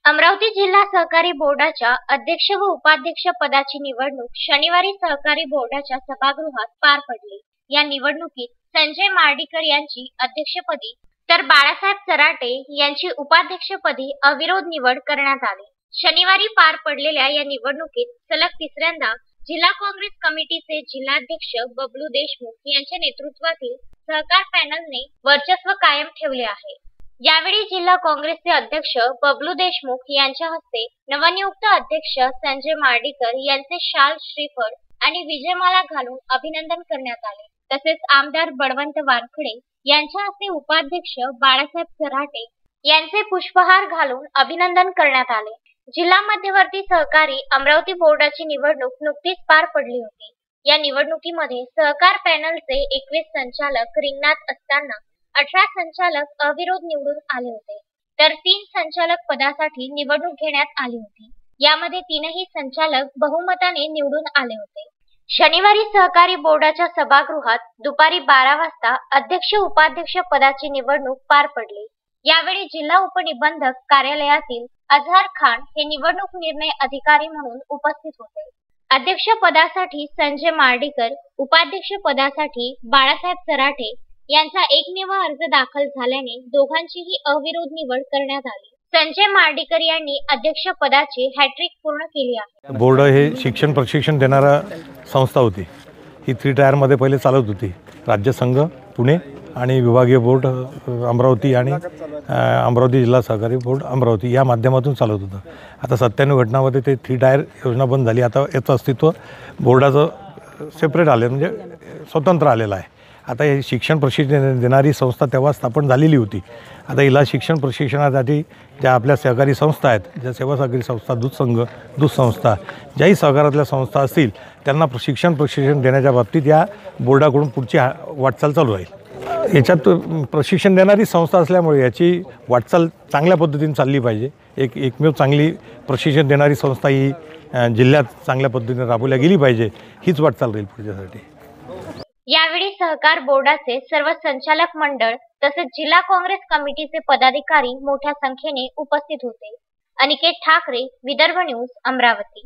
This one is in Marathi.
अमरावती जिल्हा सहकारी बोर्डाच्या अध्यक्ष व उपाध्यक्ष पदाची निवडणूक शनिवारी सहकारी बोर्डाच्या सभागृहात पार पडली। या निवडणुकीत संजय मार्डीकर यांची अध्यक्षपदी तर बाळासाहेब चराटे यांची उपाध्यक्षपदी अविरोध निवड करण्यात आली। शनिवारी पार पडलेल्या या निवडणुकीत सलग तिसऱ्यांदा जिल्हा काँग्रेस कमिटीचे जिल्हाध्यक्ष बबलू देशमुख यांच्या नेतृत्वातील सहकार पॅनलने वर्चस्व कायम ठेवले आहे। यावेळी जिल्हा काँग्रेसचे अध्यक्ष बबलू देशमुख यांच्या हस्ते नवनियुक्त अध्यक्ष संजय मार्डीकर यांचे शाल, श्रीफळ आणि विजयमाला घालून अभिनंदन करण्यात आले। तसेच आमदार बळवंत वानखडे यांच्या हस्ते उपाध्यक्ष बाळासाहेब चराटे यांचे पुष्पहार घालून अभिनंदन करण्यात आले। जिल्हा मध्यवर्ती सहकारी अमरावती बोर्डाची निवडणूक नुकतीच पार पडली होती। या निवडणुकीमध्ये सहकार पॅनलचे 21 संचालक रिंगणात असताना 18 संचालक अविरोध निवडून आले होते, तर 3 संचालक पदासाठी निवडणूक घेण्यात आली होती। यामध्ये 3ही संचालक बहुमताने निवडून आले होते। शनिवारी सहकारी बोर्डाच्या सभागृहात दुपारी 12 वाजता अध्यक्ष उपाध्यक्ष पदाची निवडणूक पार पडली। यावेळी जिल्हा उपनिबंधक कार्यालयातील अजहर खान हे निवडणूक निर्णय अधिकारी म्हणून उपस्थित होते। अध्यक्ष पदासाठी संजय मार्डीकर, उपाध्यक्ष पदासाठी बाळासाहेब चराटे यांचा एकमेव अर्ज दाखल झाल्याने दोघांचीही अविरोध निवड करण्यात आली। संजय मार्डीकर यांनी अध्यक्ष पदाची हॅट्रिक पूर्ण केली आहे। बोर्ड हे शिक्षण प्रशिक्षण देणारा संस्था होती। ही 3 टायरमध्ये पहिले चालत होती। राज्य संघ पुणे आणि विभागीय बोर्ड अमरावती आणि अमरावती जिल्हा सहकारी बोर्ड अमरावती या माध्यमातून चालत होतं। आता 97 घटनामध्ये ते 3 टायर योजना बंद झाली। आता याचं अस्तित्व बोर्डाचं सेपरेट आले म्हणजे स्वतंत्र आलेलं आहे। आता ही शिक्षण प्रशिक्षण देणारी संस्था तेव्हा स्थापन झालेली होती। आता हिला शिक्षण प्रशिक्षणासाठी ज्या आपल्या सहकारी संस्था आहेत, ज्या सेवा सहकारी संस्था, दूध संघ, दूध संस्था, ज्याही सहकारातल्या संस्था असतील त्यांना प्रशिक्षण देण्याच्या बाबतीत या बोर्डाकडून पुढची वाटचाल चालू राहील। याच्यात प्रशिक्षण देणारी संस्था असल्यामुळे याची वाटचाल चांगल्या पद्धतीने चालली पाहिजे। एकमेव चांगली प्रशिक्षण देणारी संस्था ही जिल्ह्यात चांगल्या पद्धतीने राबवल्या गेली पाहिजे, हीच वाटचाल राहील पुढच्यासाठी। यावेळी सहकार बोर्डाचे सर्व संचालक मंडळ तसेच जिल्हा काँग्रेस कमिटीचे पदाधिकारी मोठ्या संख्येने उपस्थित होते। अनिकेत ठाकरे, विदर्भ न्यूज, अमरावती।